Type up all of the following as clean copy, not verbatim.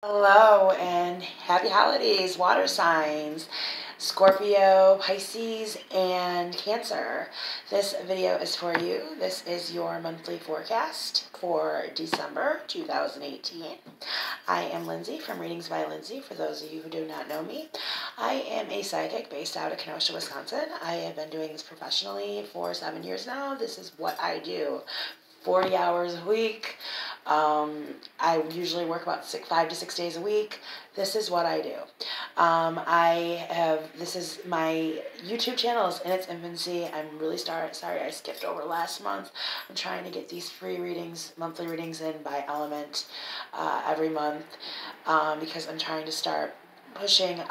Hello and happy holidays, water signs, Scorpio, Pisces, and Cancer. This video is for you. This is your monthly forecast for December 2018. I am Lindsay from Readings by Lindsay, for those of you who do not know me. I am a psychic based out of Kenosha, Wisconsin. I have been doing this professionally for 7 years now. This is what I do. 40 hours a week. I usually work about 5 to 6 days a week. This is what I do. This is my YouTube channel is in its infancy. I'm really sorry I skipped over last month. I'm trying to get these free readings, monthly readings in by Element every month because I'm trying to start pushing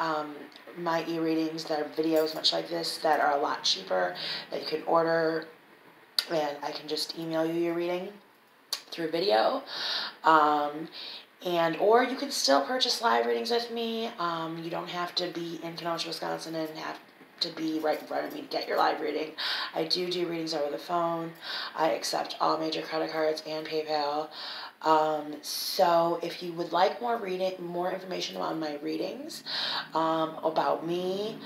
my e-readings that are videos much like this that are a lot cheaper that you can order, and I can just email you your reading through video. Or you can still purchase live readings with me. You don't have to be in Kenosha, Wisconsin and have to be right in front of me to get your live reading. I do readings over the phone. I accept all major credit cards and PayPal. So if you would like more information about my readings, about me,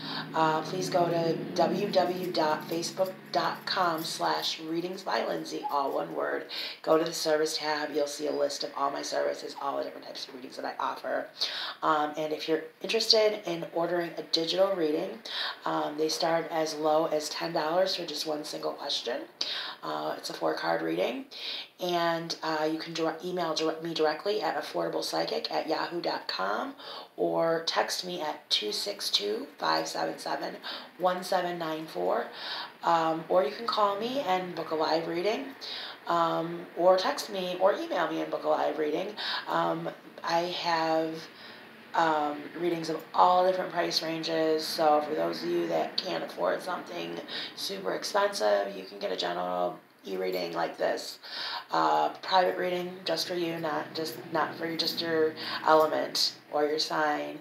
please go to www.facebook.com/readingsbylindsay, all one word. Go to the service tab. You'll see a list of all my services, all the different types of readings that I offer. And if you're interested in ordering a digital reading, they start as low as $10 for just one single question. It's a 4-card reading. And you can email me directly at AffordablePsychic@yahoo.com or text me at 262-577-1794. Or you can call me and book a live reading, or text me or email me and book a live reading. I have readings of all different price ranges, so for those of you that can't afford something super expensive, you can get a general e-reading like this, private reading just for you, not for just your element or your sign,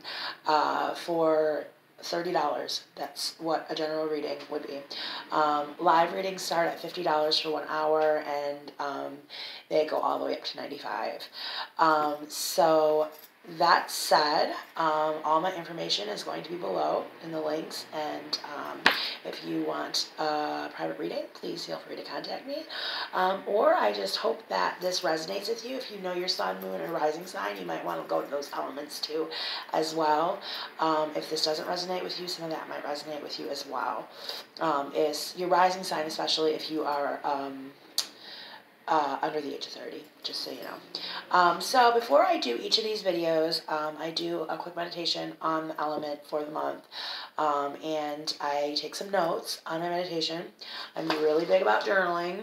for $30. That's what a general reading would be. Live readings start at $50 for 1 hour, and they go all the way up to $95. So that said, all my information is going to be below in the links, and if you want a private reading, please feel free to contact me. Or I just hope that this resonates with you. If you know your sun, moon, or rising sign, you might want to go to those elements too as well. If this doesn't resonate with you, some of that might resonate with you as well. Is your rising sign, especially if you are under the age of 30, just so you know. So before I do each of these videos, I do a quick meditation on the element for the month, and I take some notes on my meditation. I'm really big about journaling,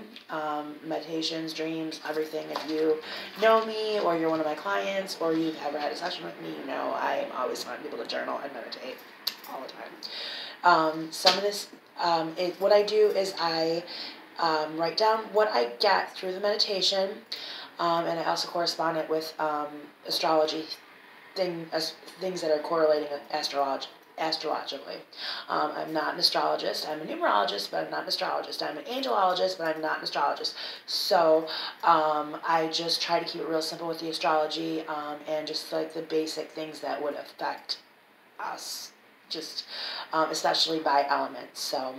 meditations, dreams, everything. If you know me, or you're one of my clients, or you've ever had a session with me, you know I am always fun people to journal and meditate all the time. Some of this, what I do is I write down what I get through the meditation, and I also correspond it with astrology things that are correlating astrologically. I'm not an astrologist. I'm a numerologist, but I'm not an astrologist. I'm an angelologist, but I'm not an astrologist. So I just try to keep it real simple with the astrology, and just like the basic things that would affect us, just especially by elements. So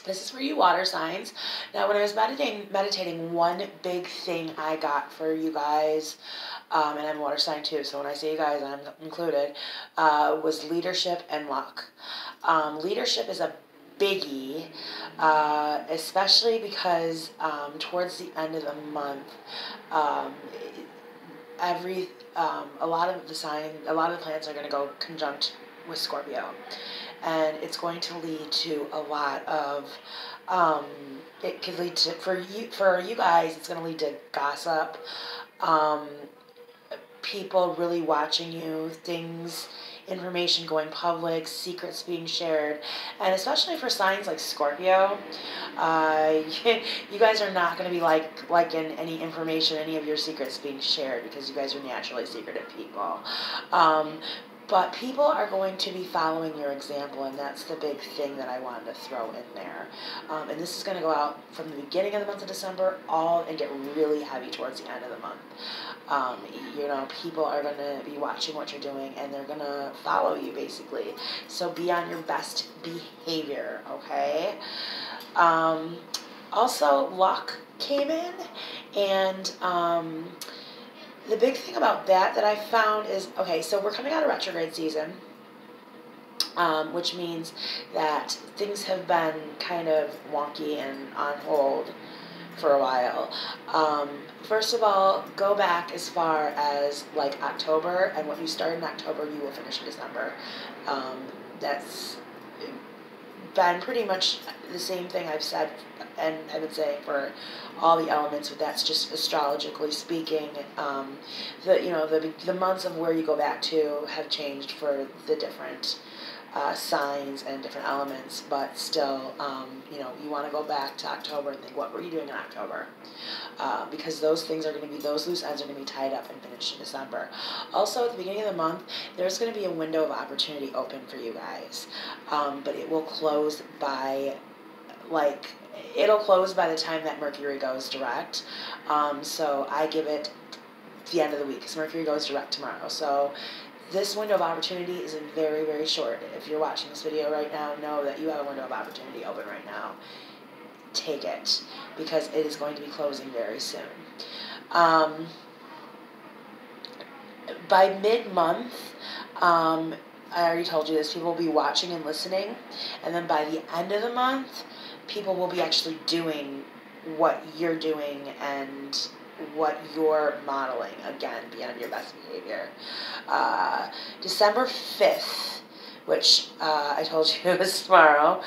this is for you water signs. Now, when I was meditating, one big thing I got for you guys, and I'm a water sign too, so when I say you guys, I'm included, was leadership and luck. Leadership is a biggie, especially because towards the end of the month, a lot of the planets are going to go conjunct with Scorpio, and it's going to lead to a lot of, it could lead to, for you guys, it's going to lead to gossip, people really watching you, information going public, secrets being shared, and especially for signs like Scorpio, you guys are not going to be liking any information, any of your secrets being shared, because you guys are naturally secretive people. But people are going to be following your example, and that's the big thing that I wanted to throw in there. And this is going to go out from the beginning of the month of December and get really heavy towards the end of the month. You know, people are going to be watching what you're doing, and they're going to follow you, basically. So be on your best behavior, okay? Also, luck came in, and the big thing about that I found is, okay, so we're coming out of retrograde season, which means that things have been kind of wonky and on hold for a while. First of all, go back as far as like October, and what you start in October, you will finish in December. That's been pretty much the same thing I've said and I've been saying for all the elements, but that's just astrologically speaking. The months of where you go back to have changed for the different signs and different elements, but still, you want to go back to October and think, what were you doing in October? Because those things are going to be, those loose ends are going to be tied up and finished in December. Also, at the beginning of the month, there's going to be a window of opportunity open for you guys, but it will close by, it'll close by the time that Mercury goes direct. So I give it the end of the week, because Mercury goes direct tomorrow. So this window of opportunity is very, very short. If you're watching this video right now, know that you have a window of opportunity open right now. Take it, because it is going to be closing very soon. By mid-month, I already told you this, people will be watching and listening, and then by the end of the month, people will be actually doing what you're doing and what you're modeling. Again, be on your best behavior. December 5th, which I told you is tomorrow,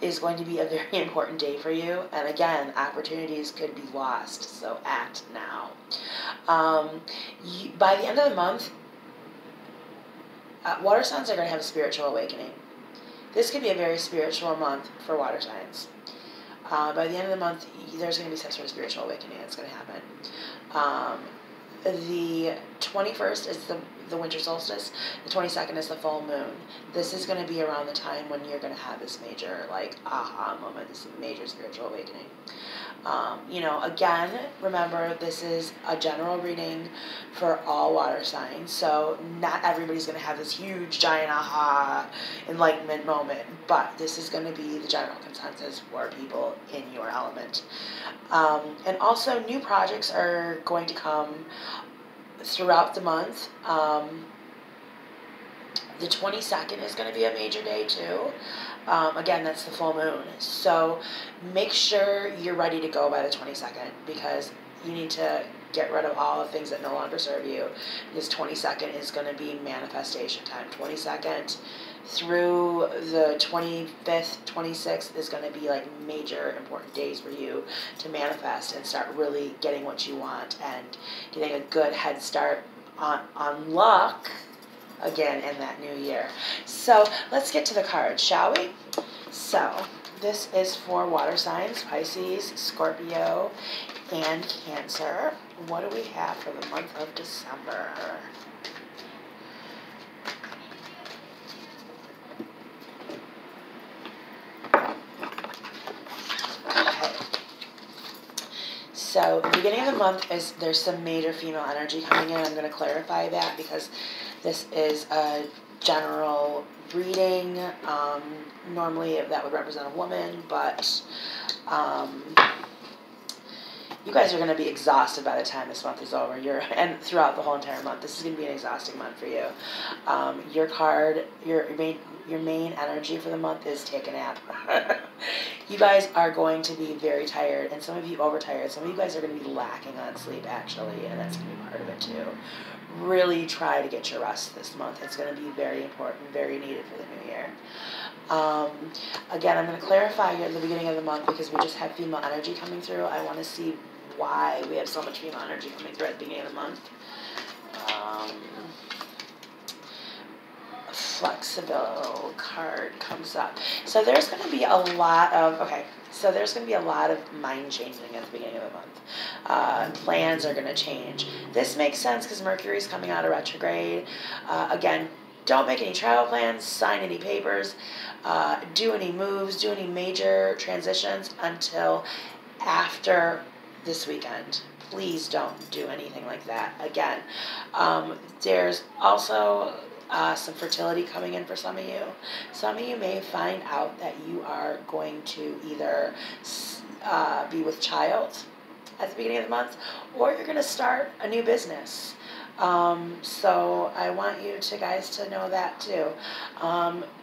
is going to be a very important day for you. And again, opportunities could be lost, so act now. By the end of the month, water signs are going to have a spiritual awakening. This could be a very spiritual month for water signs. By the end of the month, there's going to be some sort of spiritual awakening that's going to happen. The 21st is the winter solstice. The 22nd is the full moon. This is going to be around the time when you're going to have this major, aha moment, this major spiritual awakening. Again, remember, this is a general reading for all water signs, so not everybody's going to have this huge, giant aha enlightenment moment, but this is going to be the general consensus for people in your element. And also, new projects are going to come throughout the month. The 22nd is going to be a major day, too. Again, that's the full moon. So make sure you're ready to go by the 22nd, because you need to get rid of all the things that no longer serve you. Because 22nd is going to be manifestation time. 22nd through the 25th, 26th is going to be major important days for you to manifest and start really getting what you want and getting a good head start on luck again in that new year. So let's get to the cards, shall we? So this is for water signs, Pisces, Scorpio, and Cancer. What do we have for the month of December? Okay. So the beginning of the month there's some major female energy coming in. I'm going to clarify that because this is a general reading. Normally that would represent a woman, but you guys are going to be exhausted by the time this month is over. And throughout the whole entire month. This is going to be an exhausting month for you. Your card, your main energy for the month is take a nap. You guys are going to be very tired, and some of you overtired. Some of you guys are going to be lacking on sleep, actually, and that's going to be part of it, too. Really try to get your rest this month. It's going to be very important, very needed for the new year. Again, I'm going to clarify here at the beginning of the month because we just have female energy coming through. I want to see why we have so much female energy coming through at the beginning of the month. Flexible card comes up. So there's going to be a lot of, there's going to be a lot of mind changing at the beginning of the month. Plans are going to change. This makes sense because Mercury's coming out of retrograde. Again, don't make any travel plans, sign any papers, do any moves, do any major transitions until after this weekend. Please don't do anything like that. Again, there's also some fertility coming in for some of you. Some of you may find out that you are going to either be with child at the beginning of the month, or you're going to start a new business. So I want you guys to know that too.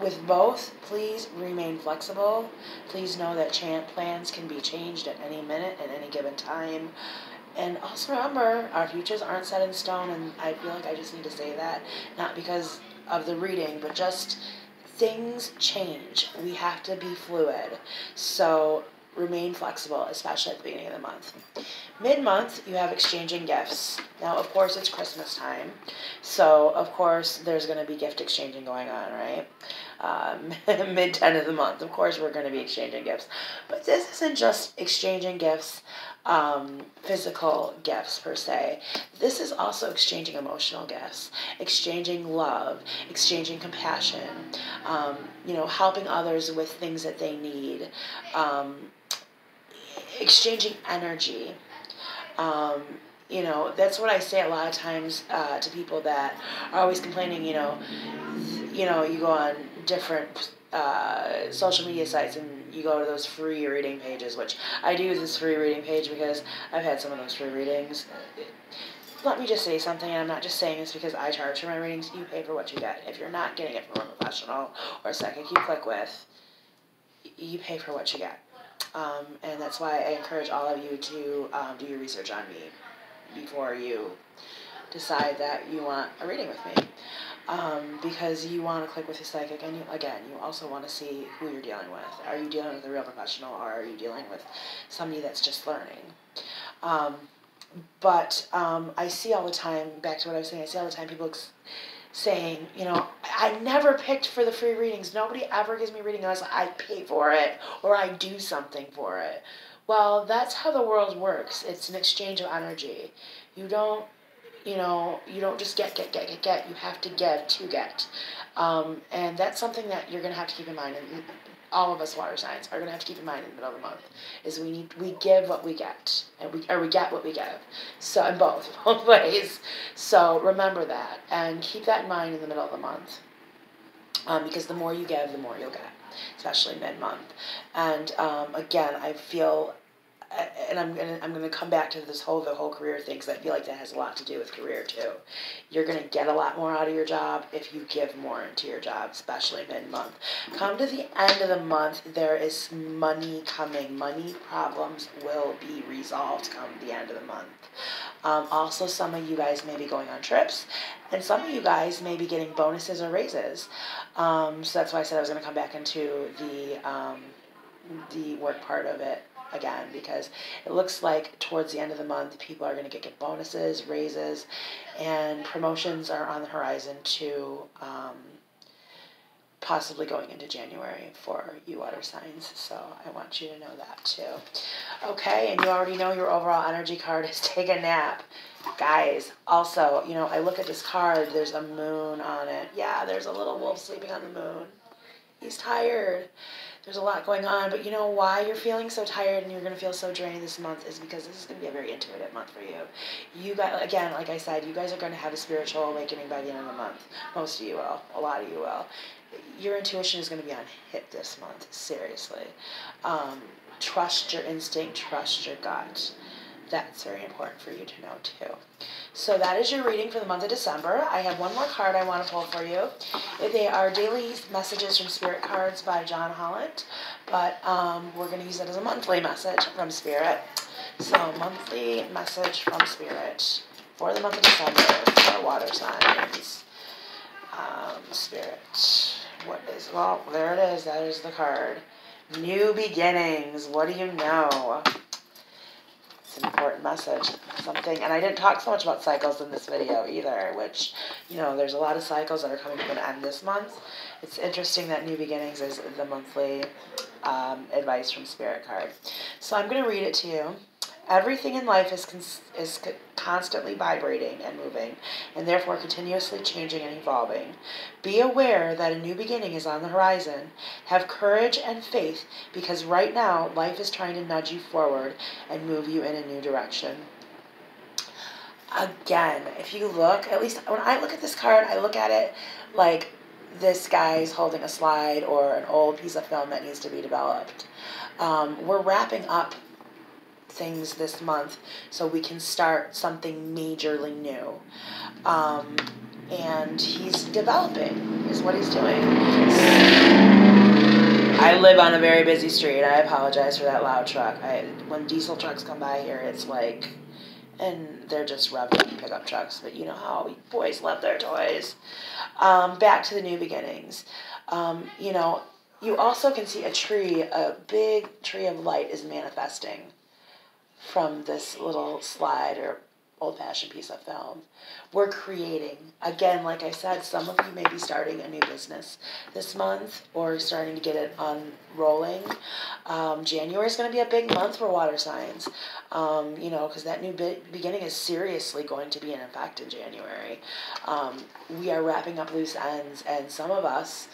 With both, please remain flexible. Please know that plans can be changed at any minute, at any given time. And also remember, our futures aren't set in stone, and I feel like I just need to say that, not because of the reading, but just things change. We have to be fluid. So remain flexible, especially at the beginning of the month. Mid-month, you have exchanging gifts. Now, of course, it's Christmas time, so of course there's going to be gift exchanging going on, right? Mid-10 of the month, of course we're going to be exchanging gifts. But this isn't just exchanging gifts, physical gifts per se. This is also exchanging emotional gifts, exchanging love, exchanging compassion, helping others with things that they need, exchanging energy. That's what I say a lot of times to people that are always complaining, you go on different social media sites and you go to those free reading pages, which I do use this free reading page because I've had some of those free readings. Let me just say something, and I'm not just saying this because I charge for my readings. You pay for what you get. If you're not getting it from a professional or a psychic you click with, you pay for what you get. And that's why I encourage all of you to do your research on me before you decide that you want a reading with me. Because you want to click with a psychic, and you also want to see who you're dealing with. Are you dealing with a real professional, or are you dealing with somebody that's just learning? But I see all the time, back to what I was saying, I see all the time people saying, I never picked for the free readings. Nobody ever gives me a reading unless I pay for it or I do something for it. Well, that's how the world works. It's an exchange of energy. You don't just get. You have to give to get. And that's something that you're going to have to keep in mind. And all of us water signs are going to have to keep in mind in the middle of the month, is we give what we get, and we get what we give. So in both ways. So remember that, and keep that in mind in the middle of the month, because the more you give, the more you'll get, especially mid-month. And again, I feel, and I'm gonna come back to the whole career thing, because I feel like that has a lot to do with career too. You're gonna get a lot more out of your job if you give more into your job, especially mid-month. Come to the end of the month, there is money coming. Money problems will be resolved come the end of the month. Also, some of you guys may be going on trips, and some of you guys may be getting bonuses or raises. So that's why I said I was going to come back into the work part of it again, because it looks like towards the end of the month, people are going to get bonuses, raises, and promotions are on the horizon to possibly going into January for you water signs. So I want you to know that too. Okay, and you already know your overall energy card is take a nap. Guys, also, I look at this card, there's a moon on it. Yeah, there's a little wolf sleeping on the moon. He's tired. There's a lot going on, but you know why you're feeling so tired and you're going to feel so drained this month is because this is going to be a very intuitive month for you. You guys, again, like I said, you guys are going to have a spiritual awakening by the end of the month. Most of you will. A lot of you will. Your intuition is going to be on hit this month, seriously. Trust your instinct, trust your gut. That's very important for you to know too. So that is your reading for the month of December. I have one more card I want to pull for you. They are daily messages from Spirit cards by John Holland, but we're going to use it as a monthly message from Spirit. So monthly message from Spirit for the month of December for water signs. Spirit. Well, there it is. That is the card. New beginnings. What do you know? It's an important message. And I didn't talk so much about cycles in this video either, which, there's a lot of cycles that are coming to an end this month. It's interesting that New Beginnings is the monthly advice from Spirit card. So I'm going to read it to you, Everything in life is constantly vibrating and moving, and therefore continuously changing and evolving. Be aware that a new beginning is on the horizon. Have courage and faith, because right now life is trying to nudge you forward and move you in a new direction. Again, if you look, at least when I look at this card, I look at it like this guy's holding a slide or an old piece of film that needs to be developed. We're wrapping up things this month so we can start something majorly new. And he's developing is what he's doing. I live on a very busy street. I apologize for that loud truck. When diesel trucks come by here, it's like, and they're just revving up pickup trucks, but you know how boys love their toys. Back to the new beginnings. You know, you also can see a tree, a big tree of light is manifesting from this little slide or old-fashioned piece of film. We're creating. Again, like I said, some of you may be starting a new business this month or starting to get it unrolling. January is going to be a big month for water signs, you know, because that new beginning is seriously going to be in effect in January. We are wrapping up loose ends, and some of us,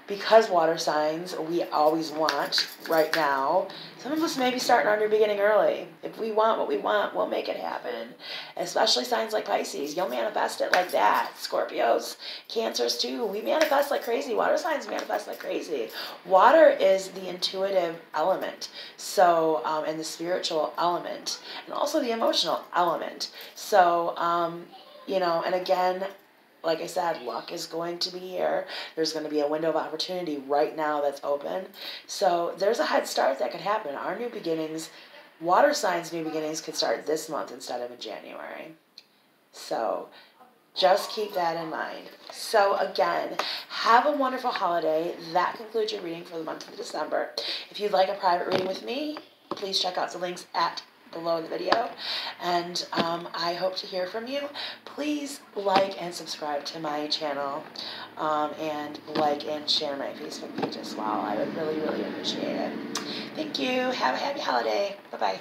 because water signs, we always want right now. Some of us may be starting our new beginning early. If we want what we want, we'll make it happen. Especially signs like Pisces. You'll manifest it like that. Scorpios, Cancers too. We manifest like crazy. Water signs manifest like crazy. Water is the intuitive element. So, and the spiritual element. And also the emotional element. So, you know, and again, like I said, luck is going to be here. There's going to be a window of opportunity right now that's open. So there's a head start that could happen. Our new beginnings, water signs' new beginnings could start this month instead of in January. So just keep that in mind. So again, have a wonderful holiday. That concludes your reading for the month of December. If you'd like a private reading with me, please check out the links below the video, and I hope to hear from you. Please like and subscribe to my channel, and like and share my Facebook page as well. I would really, really appreciate it. Thank you. Have a happy holiday. Bye-bye.